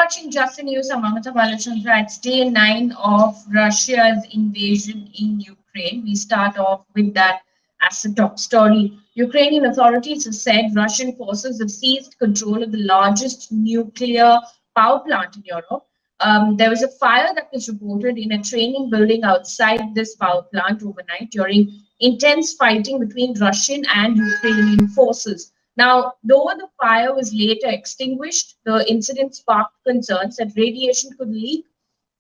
watching Just the News. I'm Mamata Balachandra. It's day 9 of Russia's invasion in Ukraine. We start off with that as the top story. Ukrainian authorities have said Russian forces have seized control of the largest nuclear power plant in Europe. There was a fire that was reported in a training building outside this power plant overnight during intense fighting between Russian and Ukrainian forces. Now, though the fire was later extinguished, the incident sparked concerns that radiation could leak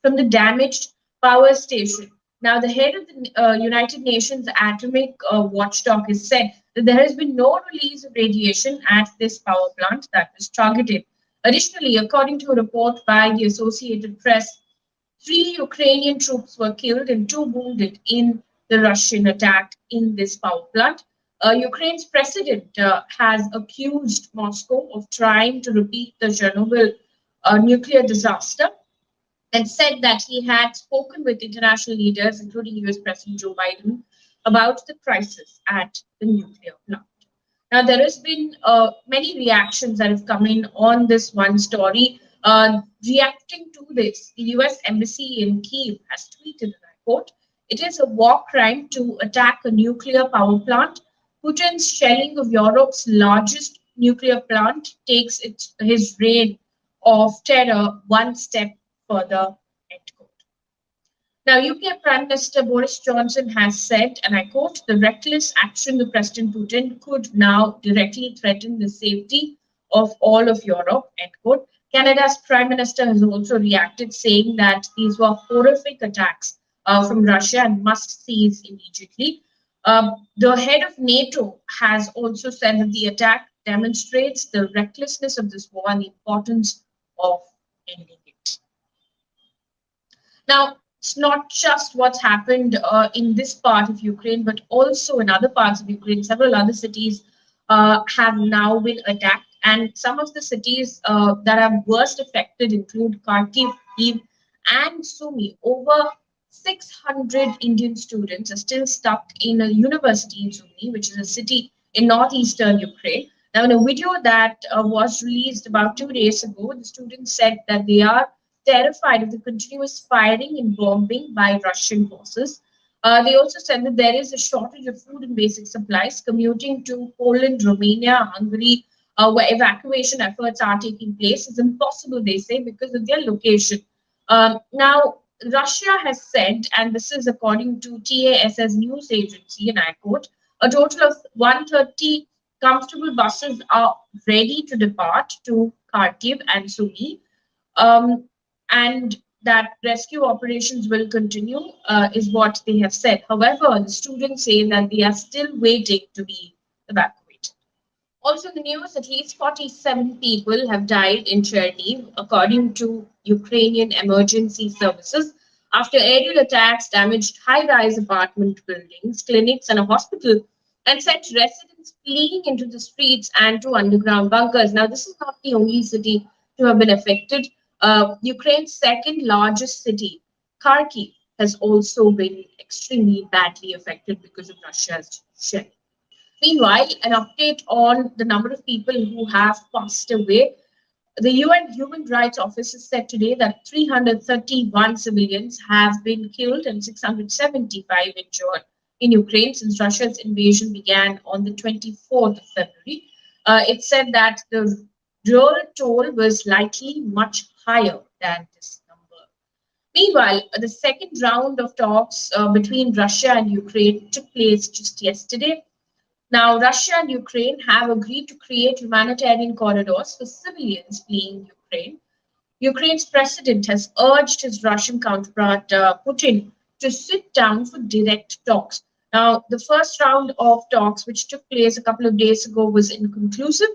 from the damaged power station. Now, the head of the United Nations Atomic Watchdog has said that there has been no release of radiation at this power plant that was targeted. Additionally, according to a report by the Associated Press, 3 Ukrainian troops were killed and 2 wounded in the Russian attack in this power plant. Ukraine's president has accused Moscow of trying to repeat the Chernobyl nuclear disaster and said that he had spoken with international leaders, including US President Joe Biden, about the crisis at the nuclear plant. Now, there has been many reactions that have come in on this one story. Reacting to this, the US Embassy in Kyiv has tweeted, and I quote, "It is a war crime to attack a nuclear power plant. Putin's shelling of Europe's largest nuclear plant takes his reign of terror one step further." End quote. Now, UK Prime Minister Boris Johnson has said, and I quote, "The reckless action of President Putin could now directly threaten the safety of all of Europe." End quote. Canada's Prime Minister has also reacted, saying that these were horrific attacks from Russia and must cease immediately. The head of NATO has also said that the attack demonstrates the recklessness of this war and the importance of ending it. Now, it's not just what's happened in this part of Ukraine, but also in other parts of Ukraine. Several other cities have now been attacked, and some of the cities that are worst affected include Kharkiv, Kyiv, and Sumy. Over 600 Indian students are still stuck in a university in Sumy, which is a city in northeastern Ukraine. Now, in a video that was released about 2 days ago, the students said that they are terrified of the continuous firing and bombing by Russian forces. They also said that there is a shortage of food and basic supplies. Commuting to Poland, Romania, Hungary, where evacuation efforts are taking place, is impossible, they say, because of their location. Now, Russia has said, and this is according to TASS news agency, and I quote, "A total of 130 comfortable buses are ready to depart to Kharkiv and Sumy, and that rescue operations will continue," is what they have said. However, the students say that they are still waiting to be evacuated. Also in the news, at least 47 people have died in Chernihiv, according to Ukrainian emergency services, after aerial attacks damaged high-rise apartment buildings, clinics, and a hospital, and sent residents fleeing into the streets and to underground bunkers. Now, this is not the only city to have been affected. Ukraine's second largest city, Kharkiv, has also been extremely badly affected because of Russia's shelling. Meanwhile, an update on the number of people who have passed away. The UN Human Rights Office has said today that 331 civilians have been killed and 675 injured in Ukraine since Russia's invasion began on the 24th of February. It said that the real toll was likely much higher than this number. Meanwhile, the second round of talks between Russia and Ukraine took place just yesterday. Now, Russia and Ukraine have agreed to create humanitarian corridors for civilians fleeing Ukraine. Ukraine's president has urged his Russian counterpart, Putin, to sit down for direct talks. Now, the first round of talks, which took place a couple of days ago, was inconclusive.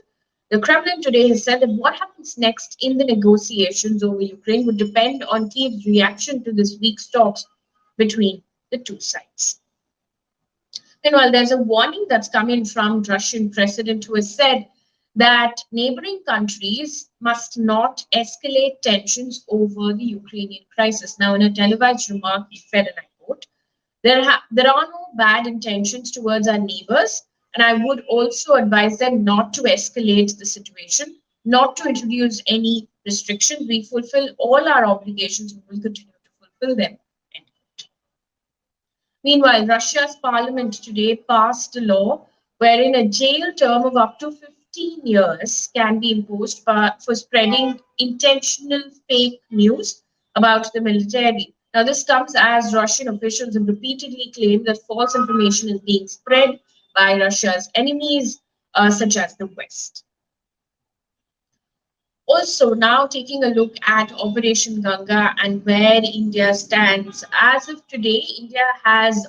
The Kremlin today has said that what happens next in the negotiations over Ukraine would depend on Kyiv's reaction to this week's talks between the two sides. Meanwhile, there's a warning that's come in from Russian president, who has said that neighboring countries must not escalate tensions over the Ukrainian crisis. Now, in a televised remark, he said, and I quote, there are no bad intentions towards our neighbors, and I would also advise them not to escalate the situation, not to introduce any restrictions. We fulfill all our obligations. We will continue to fulfill them. End quote. Meanwhile, Russia's parliament today passed a law wherein a jail term of up to 15 years can be imposed for spreading intentional fake news about the military. Now, this comes as Russian officials have repeatedly claimed that false information is being spread by Russia's enemies, such as the West. Also, now taking a look at Operation Ganga and where India stands. As of today, India has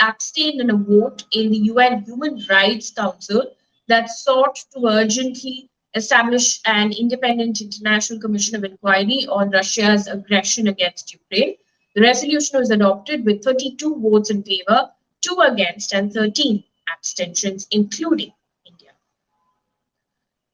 abstained in a vote in the UN Human Rights Council that sought to urgently establish an independent international commission of inquiry on Russia's aggression against Ukraine. The resolution was adopted with 32 votes in favor, 2 against, and 13 abstentions, including India.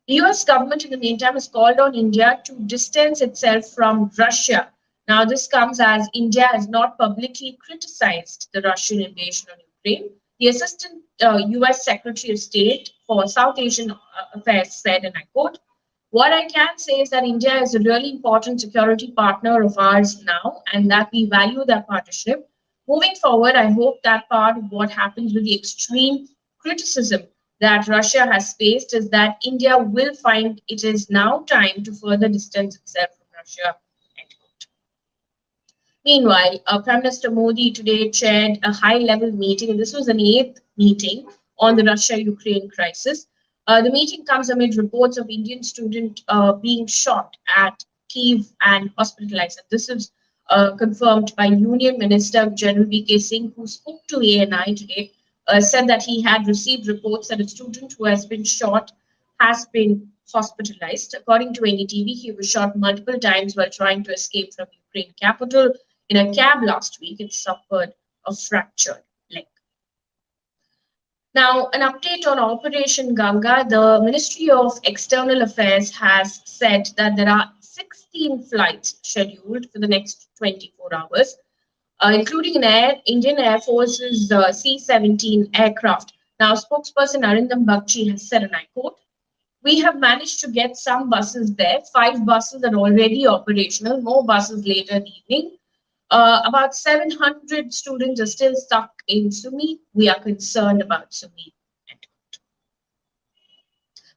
The US government, in the meantime, has called on India to distance itself from Russia. Now, this comes as India has not publicly criticized the Russian invasion on Ukraine. The Assistant US Secretary of State for South Asian Affairs said, and I quote, "What I can say is that India is a really important security partner of ours now, and that we value that partnership. Moving forward, I hope that part of what happens with the extreme criticism that Russia has faced is that India will find it is now time to further distance itself from Russia." End quote. Meanwhile, Prime Minister Modi today chaired a high-level meeting, and this was an 8th meeting on the Russia-Ukraine crisis. The meeting comes amid reports of Indian student being shot at Kyiv and hospitalized. And this is confirmed by Union Minister General V.K. Singh, who spoke to ANI today. Said that he had received reports that a student who has been shot has been hospitalized. According to NDTV, he was shot multiple times while trying to escape from Ukraine capital. In a cab last week, it suffered a fractured leg. Now, an update on Operation Ganga. The Ministry of External Affairs has said that there are 16 flights scheduled for the next 24 hours. Including an Indian Air Force's C-17 aircraft. Now, spokesperson Arindam Bakshi has said, and I quote, "We have managed to get some buses there. 5 buses are already operational, more buses later in the evening. About 700 students are still stuck in Sumy. We are concerned about Sumy."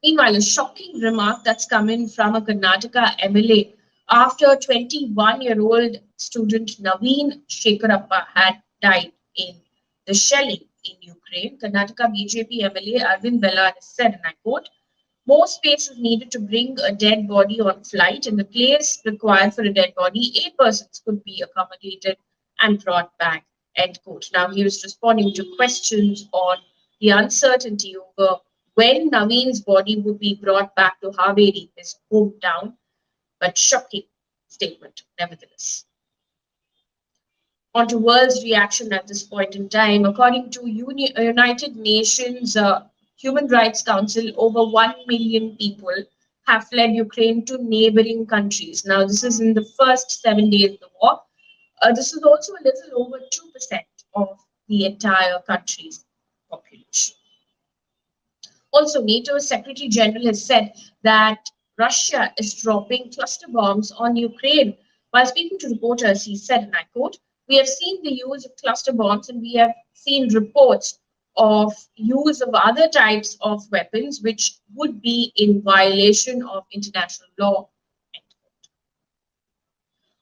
Meanwhile, a shocking remark that's come in from a Karnataka MLA after 21-year-old student Naveen Shekharappa had died in the shelling in Ukraine. Karnataka BJP MLA Arvind Bella has said, and I quote, "More space is needed to bring a dead body on flight. In the place required for a dead body, 8 persons could be accommodated and brought back." End quote. Now, he was responding to questions on the uncertainty over when Naveen's body would be brought back to Haveri, his hometown. But shocking statement, nevertheless. On to world's reaction at this point in time. According to United Nations Human Rights Council, over 1 million people have fled Ukraine to neighboring countries. Now, this is in the first 7 days of the war. This is also a little over 2% of the entire country's population. Also, NATO's Secretary General has said that Russia is dropping cluster bombs on Ukraine. While speaking to reporters, he said, and I quote, "We have seen the use of cluster bombs and we have seen reports of use of other types of weapons which would be in violation of international law."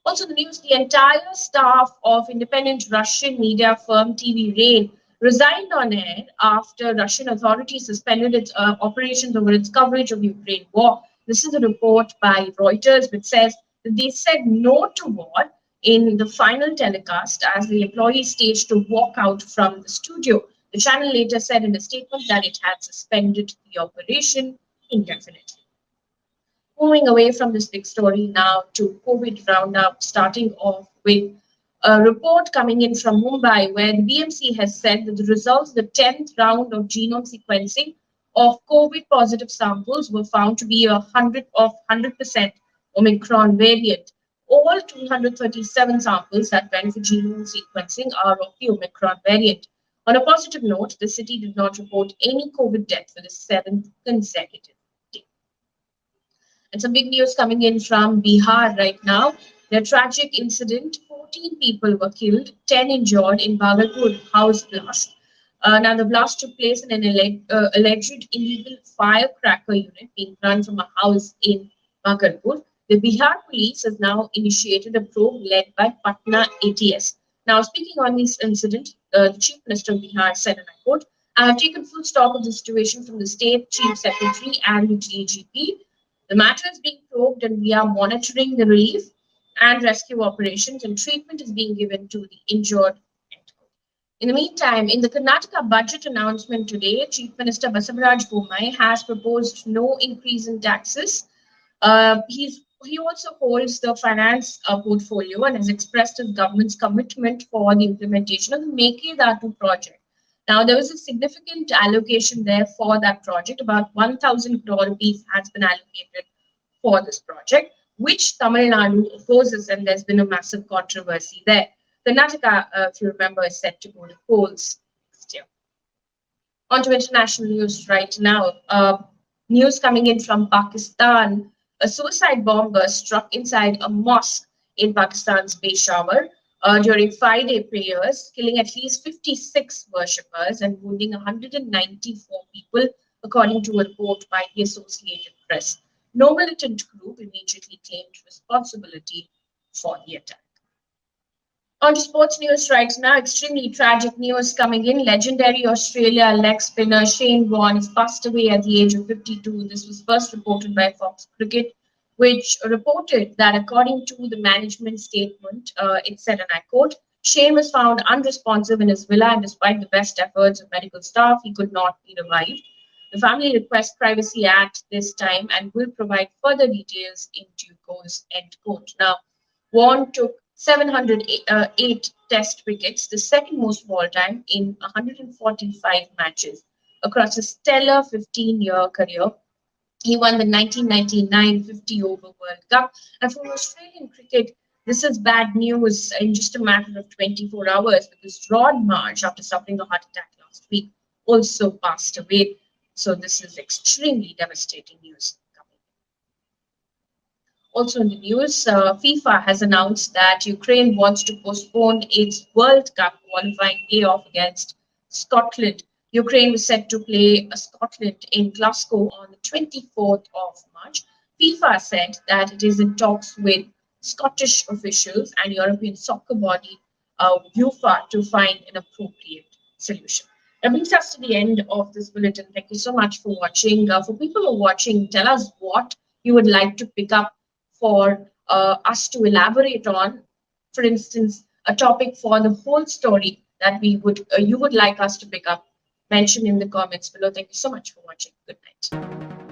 Also, the news, the entire staff of independent Russian media firm TV Rain resigned on air after Russian authorities suspended its operations over its coverage of Ukraine war. This is a report by Reuters, which says that they said no to war in the final telecast as the employees staged to walk out from the studio. The channel later said in a statement that it had suspended the operation indefinitely. Moving away from this big story now to COVID roundup, starting off with a report coming in from Mumbai where the BMC has said that the results of the 10th round of genome sequencing of COVID positive samples were found to be 100% Omicron variant. All 237 samples that went for genome sequencing are of the Omicron variant. On a positive note, the city did not report any COVID death for the 7th consecutive day. And some big news coming in from Bihar right now. The tragic incident, 14 people were killed, 10 injured in Bhagalpur house blast. Now, the blast took place in an alleged illegal firecracker unit being run from a house in Bhagalpur. The Bihar police has now initiated a probe led by Patna ATS. Now, speaking on this incident, the Chief Minister of Bihar said, and I quote, "I have taken full stock of the situation from the State Chief Secretary and the DGP. The matter is being probed and we are monitoring the relief and rescue operations, and treatment is being given to the injured." In the meantime, in the Karnataka budget announcement today, Chief Minister Basavaraj Bommai has proposed no increase in taxes. He also holds the finance portfolio and has expressed his government's commitment for the implementation of the Mekedatu project. Now, there was a significant allocation there for that project. About 1,000 crore rupees has been allocated for this project, which Tamil Nadu opposes, and there's been a massive controversy there. Karnataka, if you remember, is set to go to polls next year. On to international news right now. News coming in from Pakistan. A suicide bomber struck inside a mosque in Pakistan's Peshawar during 5-day prayers, killing at least 56 worshippers and wounding 194 people, according to a report by the Associated Press. No militant group immediately claimed responsibility for the attack. On to sports news right now. Extremely tragic news coming in. Legendary Australia leg spinner Shane Warne has passed away at the age of 52. This was first reported by Fox Cricket, which reported that according to the management statement, it said, and I quote, "Shane was found unresponsive in his villa, and despite the best efforts of medical staff, he could not be revived. The family requests privacy at this time and will provide further details in due course," end quote. Now, Warne took 708 test wickets, the second most of all time, in 145 matches across a stellar 15-year career. He won the 1999 50-over World Cup. And for Australian cricket, this is bad news in just a matter of 24 hours because Rod Marsh, after suffering a heart attack last week, also passed away. So this is extremely devastating news. Also in the news, FIFA has announced that Ukraine wants to postpone its World Cup qualifying playoff against Scotland. Ukraine was set to play Scotland in Glasgow on the 24th of March. FIFA said that it is in talks with Scottish officials and European soccer body UEFA to find an appropriate solution. That brings us to the end of this bulletin. Thank you so much for watching. For people who are watching, tell us what you would like to pick up for us to elaborate on, for instance, a topic for the whole story that you would like us to pick up. Mention in the comments below. Thank you so much for watching. Good night.